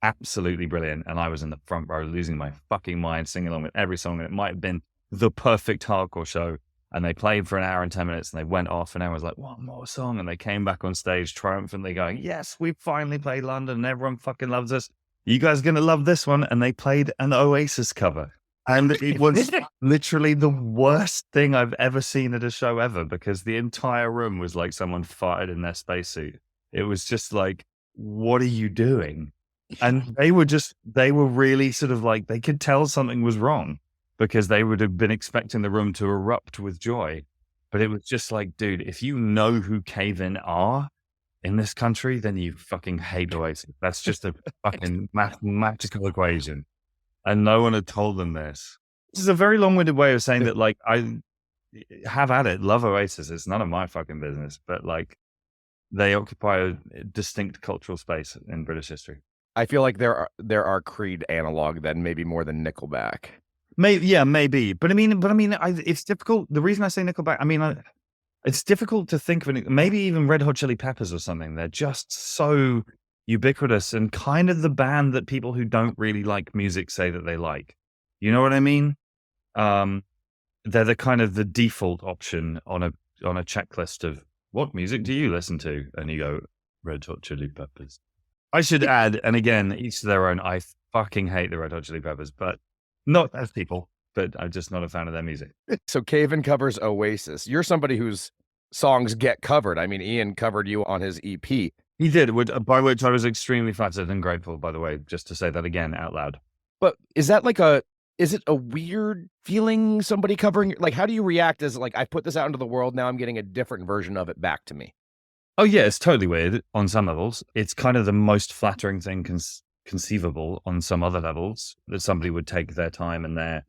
absolutely brilliant. And I was in the front row losing my fucking mind, singing along with every song. And it might have been the perfect hardcore show. And they played for an hour and 10 minutes, and they went off, and everyone was like, one more song. And they came back on stage triumphantly going, yes, we finally played London, and everyone fucking loves us. You guys are going to love this one. And they played an Oasis cover. And it was literally the worst thing I've ever seen at a show ever, because the entire room was like someone farted in their spacesuit. It was just like, what are you doing? And they were really sort of like, they could tell something was wrong, because they would have been expecting the room to erupt with joy. But it was just like, dude, if you know who Cave In are in this country, then you fucking hate Oasis. That's just a fucking mathematical equation. And no one had told them this. This is a very long-winded way of saying that, like, I have at it, love Oasis. It's none of my fucking business. But, like, they occupy a distinct cultural space in British history. I feel like there are Creed analog then, maybe more than Nickelback. Maybe. But I mean, it's difficult. The reason I say Nickelback, it's difficult to think of maybe even Red Hot Chili Peppers or something. They're just so ubiquitous and kind of the band that people who don't really like music say that they like. You know what I mean? They're the kind of the default option on a checklist of what music do you listen to? And you go, Red Hot Chili Peppers. I should add, and again, each to their own, I fucking hate the Red Hot Chili Peppers, but not as people, but I'm just not a fan of their music. So Cave In covers Oasis. You're somebody whose songs get covered. I mean, Ian covered you on his EP. He did, by which I was extremely flattered and grateful, by the way, just to say that again out loud. But is that is it a weird feeling, somebody covering, like, how do you react as, like, I put this out into the world, now I'm getting a different version of it back to me? Oh yeah, it's totally weird on some levels. It's kind of the most flattering thing conceivable on some other levels, that somebody would take their time and their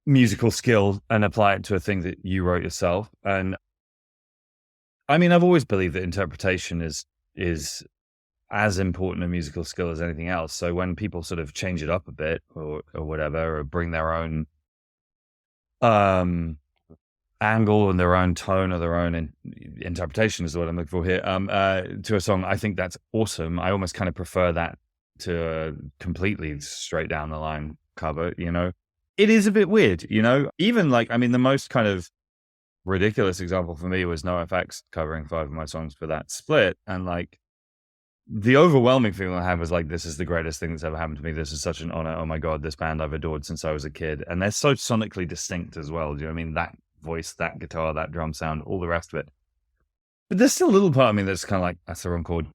musical skill and apply it to a thing that you wrote yourself. And I mean, I've always believed that interpretation is as important a musical skill as anything else. So when people sort of change it up a bit or whatever, or bring their own angle and their own tone or their own interpretation is what I'm looking for here, to a song, I think that's awesome. I almost kind of prefer that to a completely straight down the line cover, you know? It is a bit weird, you know? Even like, I mean, the most kind of ridiculous example for me was NoFX covering 5 of my songs for that split. And like, the overwhelming feeling I had was like, this is the greatest thing that's ever happened to me. This is such an honor. Oh my God, this band I've adored since I was a kid. And they're so sonically distinct as well. Do you know what I mean? That voice, that guitar, that drum sound, all the rest of it. But there's still a little part of me that's kind of like, that's the wrong chord.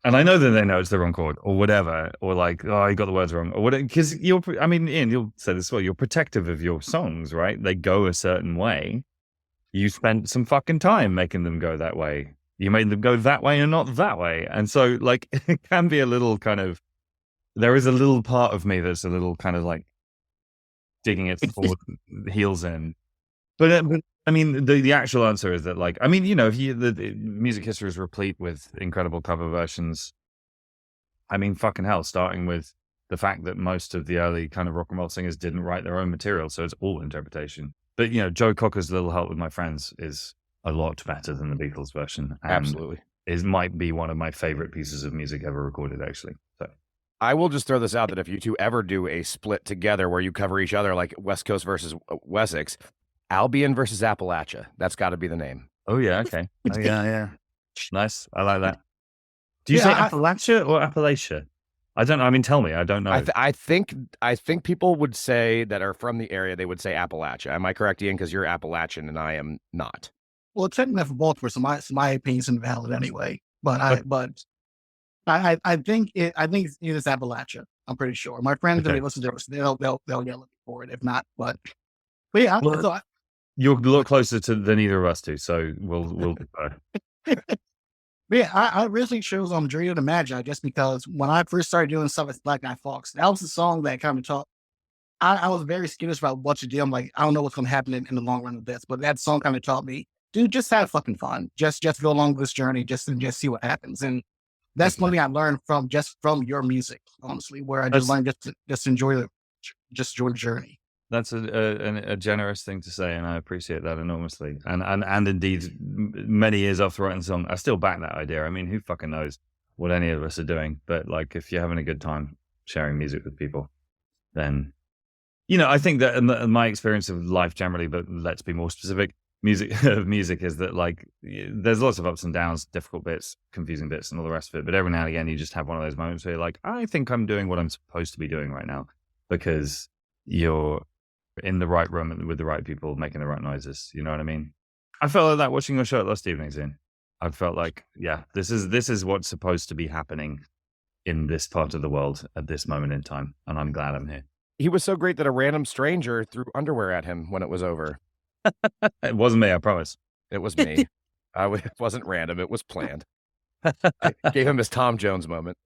And I know that they know it's the wrong chord or whatever, or like, oh, you got the words wrong or whatever. Because Ian, you'll say this as well, you're protective of your songs, right? They go a certain way. You spent some fucking time making them go that way. You made them go that way and not that way. And so like, it can be a little kind of, there is a little part of me that's a little kind of like digging its forward heels in. But I mean, the actual answer is that, like, I mean, you know, if the music history is replete with incredible cover versions. I mean, fucking hell, starting with the fact that most of the early kind of rock and roll singers didn't write their own material, so it's all interpretation. But, you know, Joe Cocker's Little Help with My Friends is a lot better than the Beatles version. And Absolutely. It might be one of my favorite pieces of music ever recorded, actually. So I will just throw this out that if you two ever do a split together where you cover each other, like West Coast versus Wessex, Albion versus Appalachia. That's got to be the name. oh yeah, okay. Oh yeah. Nice. I like that. Do you say Appalachia or Appalachia? I don't know. I mean, tell me. I don't know. I think people would say that are from the area, they would say Appalachia. Am I correct, Ian? Because you're Appalachian and I am not. Well, technically for Baltimore, so my opinion's invalid anyway. But I think it is Appalachia. I'm pretty sure. My friends, if they listen to it, they'll yell at me for it. If not, but yeah. You're a lot closer than either of us two, so we'll Yeah, I originally chose Dream of the Magi just because when I first started doing stuff with Black Guy Fawkes, that was the song that kind of taught. I was very skittish about what to do. I'm like, I don't know what's going to happen in the long run of this, but that song kind of taught me, dude, just have fucking fun. Just go along this journey, just see what happens. And that's one thing I learned from your music, honestly, where I just learned just enjoy the journey. That's a generous thing to say, and I appreciate that enormously. And indeed, many years after writing the song, I still back that idea. I mean, who fucking knows what any of us are doing? But like, if you're having a good time sharing music with people, then, you know, I think that in my experience of life generally, but let's be more specific, music is that like, there's lots of ups and downs, difficult bits, confusing bits, and all the rest of it. But every now and again, you just have one of those moments where you're like, I think I'm doing what I'm supposed to be doing right now, because you're in the right room with the right people making the right noises. You know what I mean? I felt like that watching your show last evening, Zin. I felt like, yeah, this is what's supposed to be happening in this part of the world at this moment in time, and I'm glad I'm here. He was so great that a random stranger threw underwear at him when it was over. It wasn't me, I promise. It was me. It wasn't random. It was planned. I gave him his Tom Jones moment.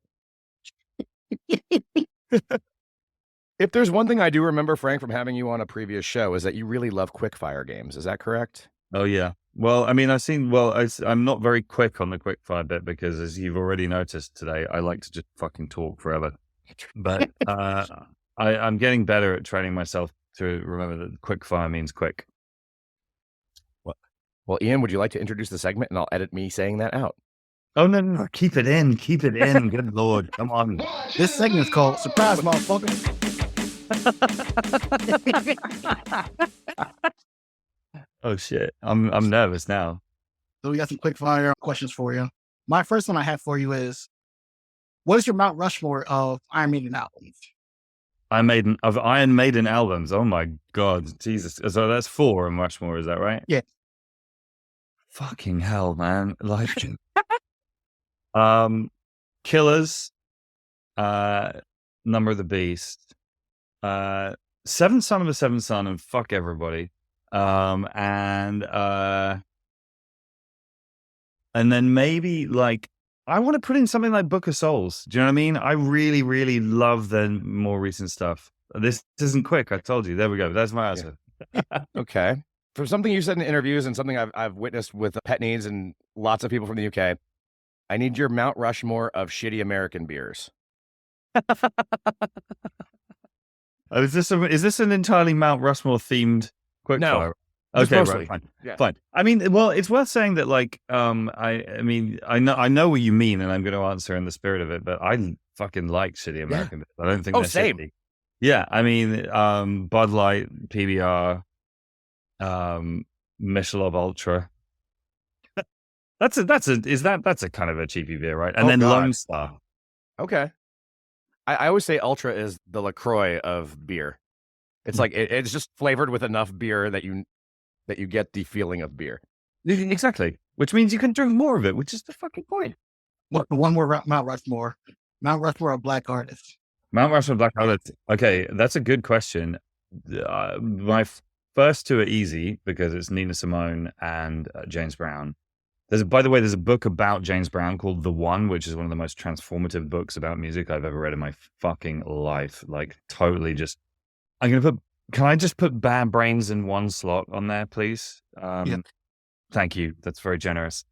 If there's one thing I do remember, Frank, from having you on a previous show, is that you really love quickfire games. Is that correct? Oh, yeah. Well, I mean, I'm not very quick on the quickfire bit because, as you've already noticed today, I like to just fucking talk forever. But I'm getting better at training myself to remember that quickfire means quick. Well, Ian, would you like to introduce the segment, and I'll edit me saying that out? Oh, no. Keep it in. Good Lord. Come on. This segment is called Surprise, Motherfucker. Oh shit! I'm nervous now. So we got some quick fire questions for you. My first one I have for you is, what is your Mount Rushmore of Iron Maiden albums? Iron Maiden albums. Oh my god, Jesus! So that's 4 in Rushmore, is that right? Yeah. Fucking hell, man! Like, Killers, Number of the Beast, Seventh Son of a Seventh Son, and Fuck Everybody. And then maybe like, I want to put in something like Book of Souls. Do you know what I mean? I really, really love the more recent stuff. This isn't quick. I told you. There we go. That's my answer. Yeah. Okay. From something you said in interviews and something I've witnessed with Pet Needs and lots of people from the UK, I need your Mount Rushmore of shitty American beers. Is this an entirely Mount Rushmore themed quickfire? No. Okay, mostly. right, fine. Yeah. Fine. I mean, well, it's worth saying that, like, I mean, I know what you mean, and I'm going to answer in the spirit of it, but I fucking like shitty American beers. I don't think they're same. shitty. Yeah, I mean, Bud Light, PBR, Michelob Ultra. That's a kind of a cheapy beer, right? And then God. Lone Star. Okay. I always say Ultra is the LaCroix of beer. It's like it's just flavored with enough beer that you get the feeling of beer. Exactly. Which means you can drink more of it, which is the fucking point. One more Mount Rushmore. Mount Rushmore of black artists. Mount Rushmore black artists. Okay, that's a good question. My first 2 are easy because it's Nina Simone and James Brown. By the way, there's a book about James Brown called The One, which is one of the most transformative books about music I've ever read in my fucking life. Like, totally just... Can I just put Bad Brains in one slot on there, please? Yeah. Thank you. That's very generous.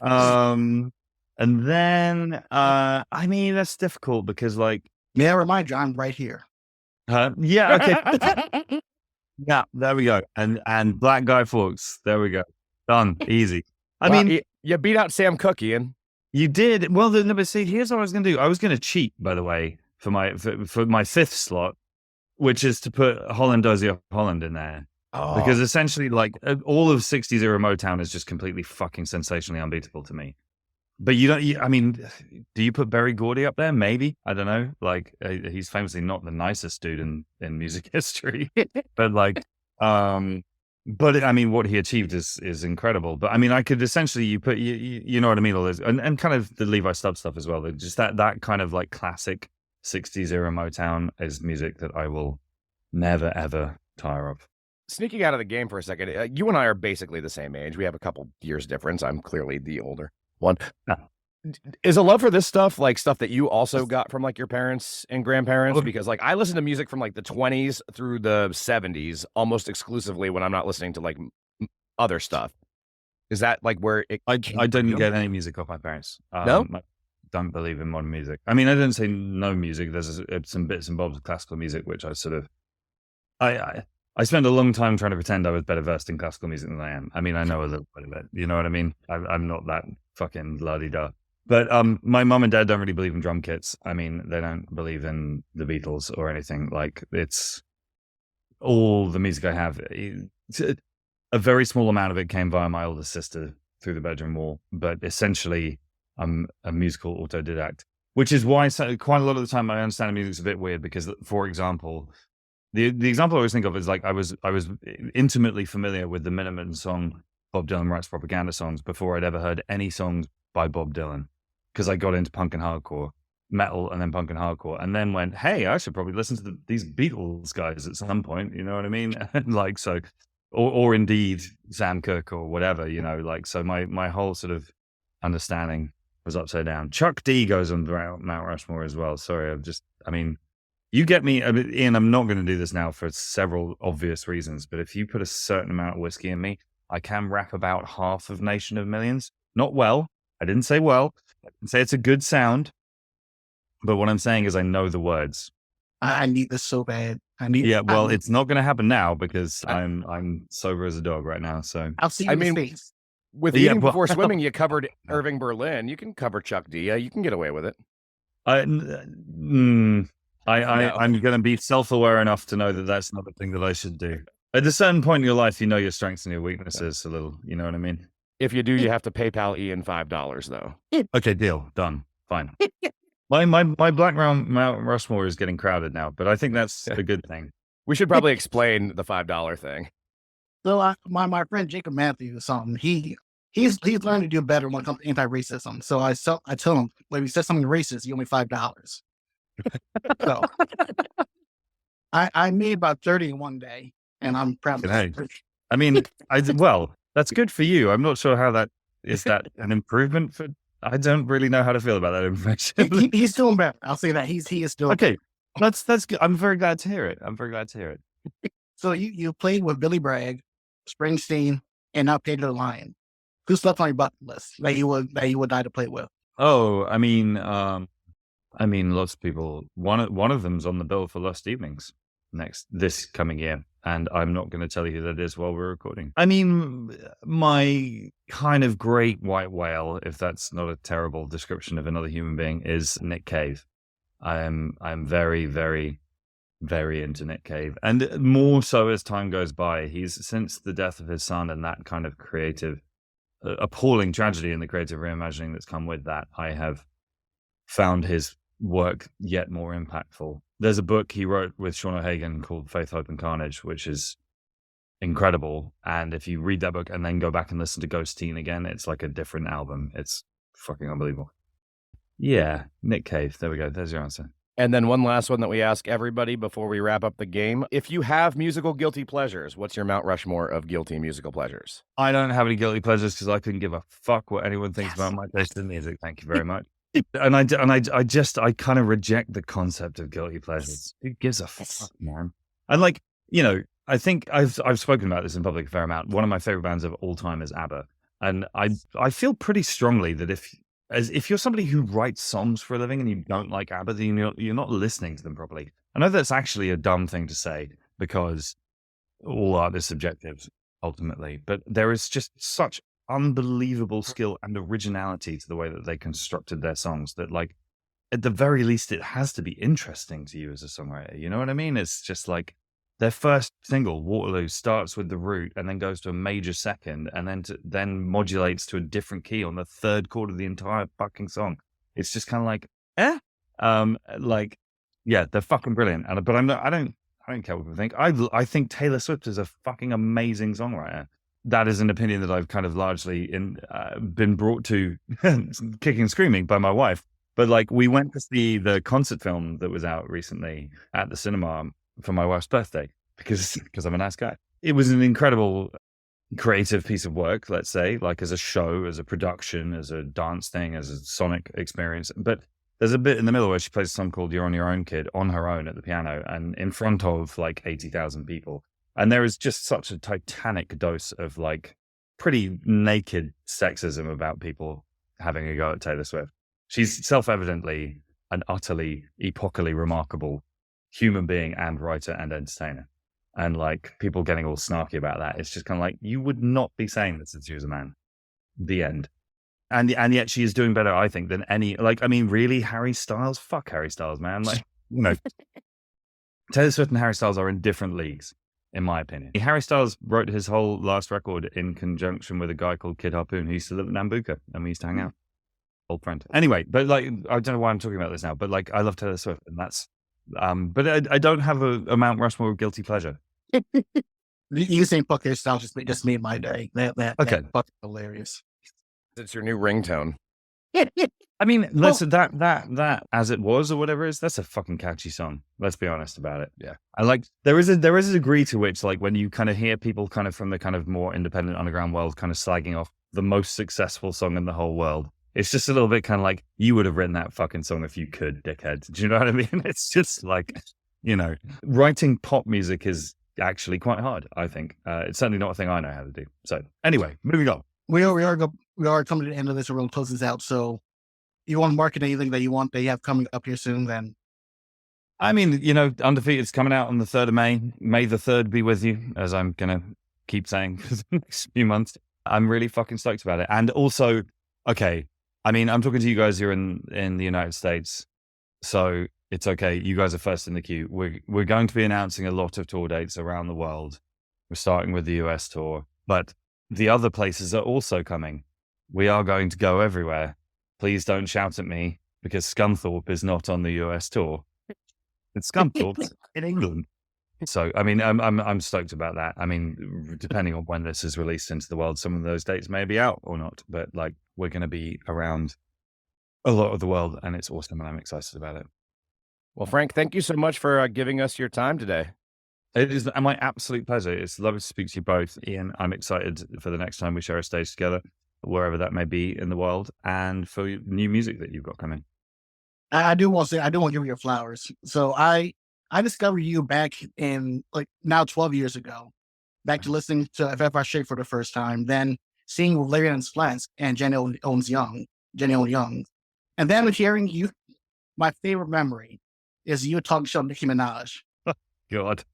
And then, I mean, that's difficult because, like... May I remind you, I'm right here. Yeah, okay. Yeah, there we go. And Black Guy Fawkes. There we go. Done. Easy. I mean, you beat out Sam Cooke, Ian. You did. Well, but see, here's what I was going to do. I was going to cheat, by the way, for my 5th slot, which is to put Holland Dozier of Holland in there. Oh. Because essentially, like, all of 60s era Motown is just completely fucking sensationally unbeatable to me. But I mean, do you put Berry Gordy up there? Maybe. I don't know. Like, he's famously not the nicest dude in music history. But like, but I mean, what he achieved is incredible. But I mean, I could essentially, you know what I mean? All this, and kind of the Levi Stubbs stuff as well. Just that kind of like classic 60s era Motown is music that I will never, ever tire of. Sneaking out of the game for a second, you and I are basically the same age. We have a couple years difference. I'm clearly the older one. Yeah. Is a love for this stuff like stuff that you also got from like your parents and grandparents? Okay. Because like I listen to music from like the 20s through the 70s almost exclusively when I'm not listening to like other stuff. Is that like where it I came didn't from? get any music off my parents. No? I don't believe in modern music. I mean, I didn't say no music. There's some bits and bobs of classical music, which I sort of, I spent a long time trying to pretend I was better versed in classical music than I am. I mean, I know a little bit of it. You know what I mean? I'm not that fucking la-di-da. But my mom and dad don't really believe in drum kits. I mean, they don't believe in the Beatles or anything. Like, it's all the music I have. A very small amount of it came via my older sister through the bedroom wall. But essentially, I'm a musical autodidact, which is why quite a lot of the time I understand music's a bit weird because, for example, the example I always think of is like I was intimately familiar with the Minutemen song Bob Dylan writes propaganda songs before I'd ever heard any songs by Bob Dylan, because I got into punk and hardcore, metal, and then punk and hardcore, and then went, hey, I should probably listen to these Beatles guys at some point. You know what I mean? Like, so, or indeed Sam Cooke or whatever. You know, like, so my whole sort of understanding was upside down. Chuck D goes on Mount Rushmore as well. Sorry, I mean, you get me, Ian, I'm not going to do this now for several obvious reasons, but if you put a certain amount of whiskey in me, I can rap about half of Nation of Millions. Not well. I didn't say well. I didn't say it's a good sound. But what I'm saying is I know the words. I need this so bad. It's not going to happen now because I'm sober as a dog right now. So I'll see you in space. With eating before swimming, you covered Irving Berlin. You can cover Chuck D. You can get away with it. I'm going to be self-aware enough to know that that's not the thing that I should do. At a certain point in your life, you know your strengths and your weaknesses a little. You know what I mean? If you do, you have to PayPal Ian $5 though. Okay, deal. Done. Fine. My Black Mount Rushmore is getting crowded now, but I think that's a good thing. We should probably explain the $5 thing. So my friend Jacob Matthews, he's learned to do better when it comes to anti-racism. So I tell him, when he says something racist, you owe me $5. So I made about 30 in one day, and I'm proud of Hey. it. I mean, that's good for you. I'm not sure how that is that an improvement for. I don't really know how to feel about that information. He's doing better. I'll say that he is doing Okay, that's good. I'm very glad to hear it. So you played with Billy Bragg, Springsteen, and now Peter the Lion. Who's left on your bucket list that you would die to play with? Oh, I mean, lots of people. One of them's on the bill for Lost Evenings this coming year, and I'm not going to tell you who that is while we're recording. I mean, my kind of great white whale, if that's not a terrible description of another human being, is Nick Cave. I'm very, very, very into Nick Cave, and more so as time goes by. He's, since the death of his son and that kind of creative, appalling tragedy and the creative reimagining that's come with that, I have found his work yet more impactful. There's a book he wrote with Sean O'Hagan called Faith, Hope and Carnage, which is incredible. And if you read that book and then go back and listen to Ghost Teen again, it's like a different album. It's fucking unbelievable. Yeah, Nick Cave. There we go. There's your answer. And then one last one that we ask everybody before we wrap up the game. If you have musical guilty pleasures, what's your Mount Rushmore of guilty musical pleasures? I don't have any guilty pleasures because I couldn't give a fuck what anyone thinks about my taste in music. Thank you very much. And I kind of reject the concept of guilty pleasures. Who gives a fuck, man? And like, you know, I think I've spoken about this in public a fair amount. One of my favorite bands of all time is ABBA. And I feel pretty strongly that if you're somebody who writes songs for a living and you don't like ABBA, then you're not listening to them properly. I know that's actually a dumb thing to say because all art is subjective ultimately, but there is just such unbelievable skill and originality to the way that they constructed their songs that, like, at the very least, it has to be interesting to you as a songwriter. You know what I mean? It's just like their first single, Waterloo, starts with the root and then goes to a major second and then modulates to a different key on the third chord of the entire fucking song. It's just kind of like, yeah, they're fucking brilliant. But I don't care what people think. I think Taylor Swift is a fucking amazing songwriter. That is an opinion that I've kind of largely been brought to kicking and screaming by my wife. But like, we went to see the concert film that was out recently at the cinema for my wife's birthday because I'm a nice guy. it was an incredible creative piece of work, let's say, like as a show, as a production, as a dance thing, as a sonic experience. But there's a bit in the middle where she plays a song called You're on Your Own, Kid on her own at the piano and in front of like 80,000 people. And there is just such a titanic dose of like pretty naked sexism about people having a go at Taylor Swift. She's self-evidently an utterly epochally remarkable human being and writer and entertainer. And like people getting all snarky about that. It's just kind of like, you would not be saying this if she was a man. The end. And yet she is doing better, I think, than any, like, I mean, really, Harry Styles? Fuck Harry Styles, man. Like, you know, Taylor Swift and Harry Styles are in different leagues, in my opinion. Harry Styles wrote his whole last record in conjunction with a guy called Kid Harpoon, who used to live at Nambucca, and we used to hang out. Old friend. Anyway, but like, I don't know why I'm talking about this now, but like, I love Taylor Swift, and that's, but I don't have a Mount Rushmore of guilty pleasure. You saying fuck Harry Styles just made my day. That fucking hilarious. It's your new ringtone. I mean, listen, that as it was or whatever it is, that's a fucking catchy song. Let's be honest about it. Yeah. I like, there is a degree to which, like, when you kind of hear people kind of from the kind of more independent underground world kind of slagging off the most successful song in the whole world, it's just a little bit kind of like, you would have written that fucking song if you could, dickhead. Do you know what I mean? It's just like, you know, writing pop music is actually quite hard, I think. It's certainly not a thing I know how to do. So anyway, moving on. We are coming to the end of this. We're going to close this out. So you want to market anything that you have coming up here soon, then? I mean, you know, Undefeated is coming out on the 3rd of May. May the 3rd be with you, as I'm going to keep saying for the next few months. I'm really fucking stoked about it. And also, okay, I mean, I'm talking to you guys here in the United States. So it's okay. You guys are first in the queue. We're going to be announcing a lot of tour dates around the world. We're starting with the US tour, but the other places are also coming. We are going to go everywhere. Please don't shout at me because Scunthorpe is not on the US tour. It's Scunthorpe in England. So, I mean, I'm stoked about that. I mean, depending on when this is released into the world, some of those dates may be out or not, but like, we're going to be around a lot of the world and it's awesome and I'm excited about it. Well, Frank, thank you so much for giving us your time today. It is my absolute pleasure. It's lovely to speak to you both, Ian. I'm excited for the next time we share a stage together, wherever that may be in the world, and for new music that you've got coming. I do want to say, I do want to give you your flowers. So I discovered you back in like now 12 years ago, back to listening to FFR Shake for the first time, then seeing Larry and Flats and Jenny Owens Young. And then with hearing you, my favorite memory is you talking to Nicki Minaj. God.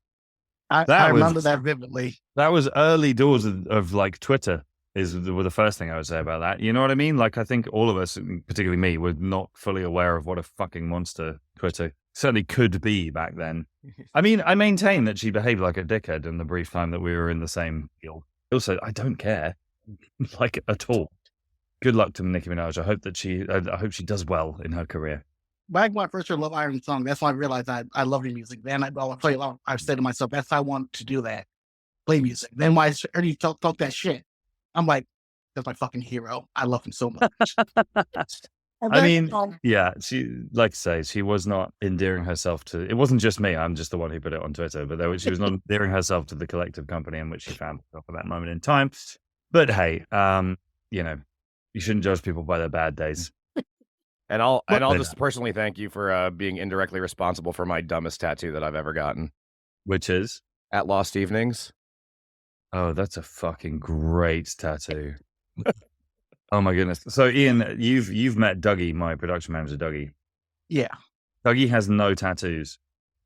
I remember that vividly. That was early doors of like Twitter were the first thing I would say about that. You know what I mean? Like, I think all of us, particularly me, were not fully aware of what a fucking monster Twitter certainly could be back then. I mean, I maintain that she behaved like a dickhead in the brief time that we were in the same field. Also, I don't care, like, at all. Good luck to Nicki Minaj. I hope she does well in her career. Back when I first heard Love Iron song, that's when I realized I love your music. Then I've said to myself, that's how I want to do that. Play music. Then when I heard you talk that shit, I'm like, that's my fucking hero. I love him so much. I mean, yeah, she, like I say, she was not endearing herself to, it wasn't just me, I'm just the one who put it on Twitter, but she was not endearing herself to the collective company in which she found herself at that moment in time. But hey, you know, you shouldn't judge people by their bad days. And I'll just personally thank you for being indirectly responsible for my dumbest tattoo that I've ever gotten. Which is? At Lost Evenings. Oh, that's a fucking great tattoo. Oh my goodness. So Ian, you've met Dougie, my production manager, Dougie. Yeah. Dougie has no tattoos,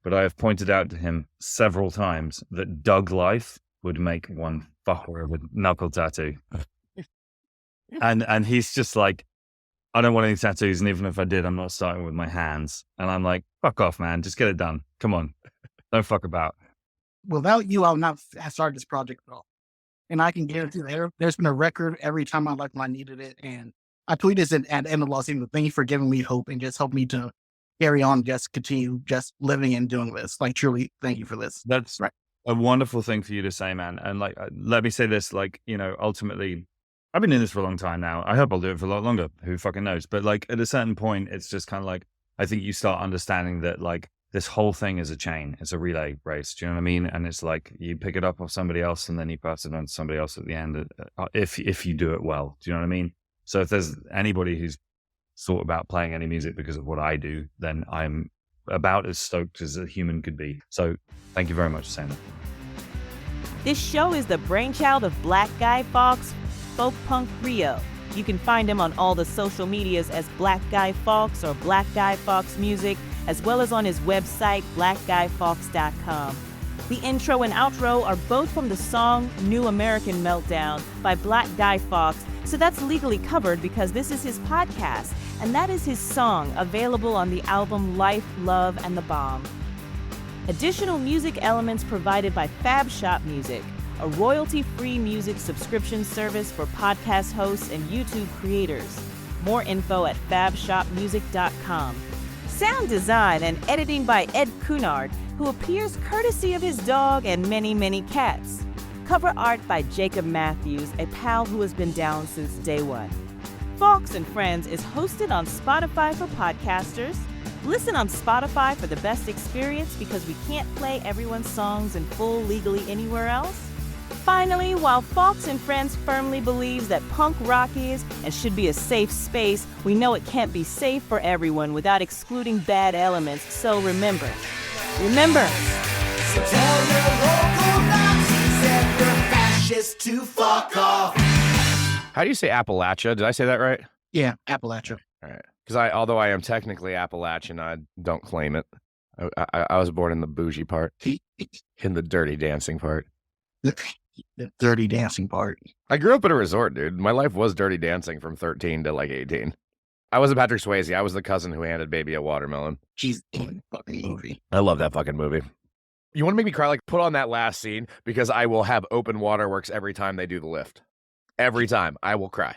but I have pointed out to him several times that Doug Life would make one fucker of a knuckle tattoo. and he's just like, I don't want any tattoos, and even if I did, I'm not starting with my hands. And I'm like, fuck off, man. Just get it done. Come on. Don't fuck about. Without you, I'll not have started this project at all. And I can guarantee there's been a record every time I like when I needed it. And I tweeted this at the end of Lost Evening. Thank you for giving me hope and just help me to carry on, just continue just living and doing this. Like, truly, thank you for this. That's right. A wonderful thing for you to say, man. And like, let me say this, like, you know, ultimately, I've been in this for a long time now. I hope I'll do it for a lot longer. Who fucking knows? But like, at a certain point, it's just kind of like, I think you start understanding that like this whole thing is a chain. It's a relay race. Do you know what I mean? And it's like you pick it up off somebody else and then you pass it on to somebody else at the end if you do it well. Do you know what I mean? So if there's anybody who's thought about playing any music because of what I do, then I'm about as stoked as a human could be. So thank you very much for saying that. This show is the brainchild of Black Guy Fawkes, folk punk trio. You can find him on all the social medias as Black Guy Fawkes or Black Guy Fawkes Music, as well as on his website, blackguyfawkes.com. The intro and outro are both from the song New American Meltdown by Black Guy Fawkes, so that's legally covered because this is his podcast, and that is his song, available on the album Life, Love, and the Bomb. Additional music elements provided by Fab Shop Music, a royalty-free music subscription service for podcast hosts and YouTube creators. More info at fabshopmusic.com. Sound design and editing by Ed Cunard, who appears courtesy of his dog and many, many cats. Cover art by Jacob Matthews, a pal who has been down since day one. Fawkes and Friends is hosted on Spotify for podcasters. Listen on Spotify for the best experience because we can't play everyone's songs in full legally anywhere else. Finally, while Fawkes and Friends firmly believes that punk rock is and should be a safe space, we know it can't be safe for everyone without excluding bad elements. So remember. So tell your local Nazis and your fascists to fuck off. How do you say Appalachia? Did I say that right? Yeah, Appalachia. All right. Because although I am technically Appalachian, I don't claim it. I was born in the bougie part, in the dirty dancing part. The dirty dancing part. I grew up at a resort, dude. My life was dirty dancing from 13 to like 18. I wasn't Patrick Swayze. I was the cousin who handed baby a watermelon. Jeez, fucking movie. I love that fucking movie. You want to make me cry? Like, put on that last scene because I will have open waterworks every time they do the lift. Every time I will cry.